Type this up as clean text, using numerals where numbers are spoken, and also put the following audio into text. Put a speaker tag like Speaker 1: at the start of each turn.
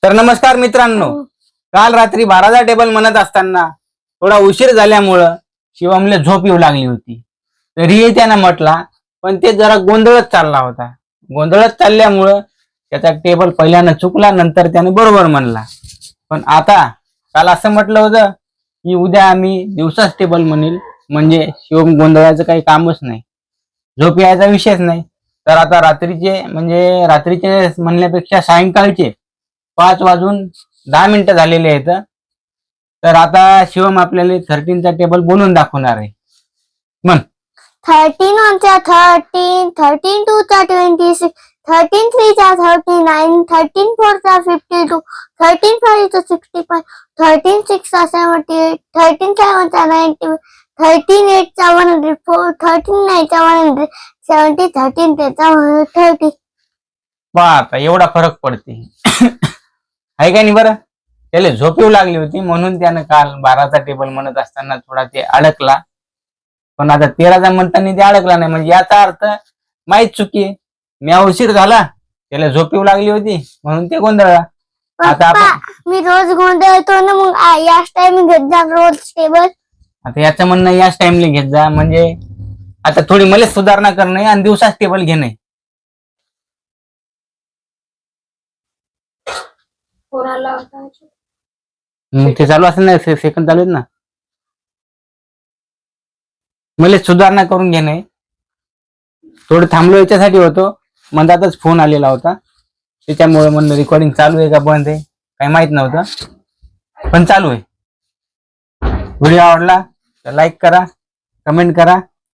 Speaker 1: तर नमस्कार मित्रांनो, काल रात्री 12चा टेबल म्हणत असताना थोडा उशीर झाल्यामुळं शिवमला झोप येऊ लागली होती. तरीही त्यानं म्हटला, पण ते जरा गोंधळच चालला होता. गोंधळच चालल्यामुळं त्याचा टेबल पहिल्यानं चुकला, नंतर त्याने बरोबर म्हणला. पण आता काल असं म्हटलं होतं की उद्या आम्ही दिवसाच टेबल म्हणेल, म्हणजे शिवम गोंधळाचं काही कामच नाही, झोप यायचा विषयच नाही. तर आता रात्रीचे म्हणण्यापेक्षा सायंकाळचे 5:10 झालेले आहेत. तर आता शिवम आपल्याला 13चा टेबल बोलून दाखवणार आहे. म्हण.
Speaker 2: 13 1 13, 13 2 26, 13 3 39, 13 4 52, 13 5 65, 13 6 78, 13 7 90, 13 8 104, 13 9 170, 13 10 130.
Speaker 1: आता एवढा फरक पडते आहे का नाही? बरं, त्याला झोप येऊ लागली होती म्हणून त्यानं काल 12चा टेबल म्हणत असताना थोडा ते अडकला. पण आता 13चा म्हणताना ते अडकला नाही, म्हणजे याचा अर्थ माहीत चुकी आहे. मी उशीर झाला, त्याला झोप येऊ लागली होती म्हणून ते गोंधळला. आता आपण
Speaker 2: मी रोज गोंधळतो ना, मग याच टाइम घेत जा रोज टेबल.
Speaker 1: आता याचं म्हणणं याच टाइमला घेत जा, म्हणजे आता थोडी मला सुधारणा करणे आणि दिवसाच टेबल घेणे. ते चालू असेल ना, सेकंड चालू आहेत ना. मला सुधारणा करून घेणे. थोडं थांबलो याच्यासाठी होतो, मधातच फोन आलेला होता, त्याच्यामुळे म्हणलं रेकॉर्डिंग चालू आहे का बंद आहे काही माहित नव्हतं, पण चालू आहे. व्हिडिओ आवडला तर लाईक करा, कमेंट करा.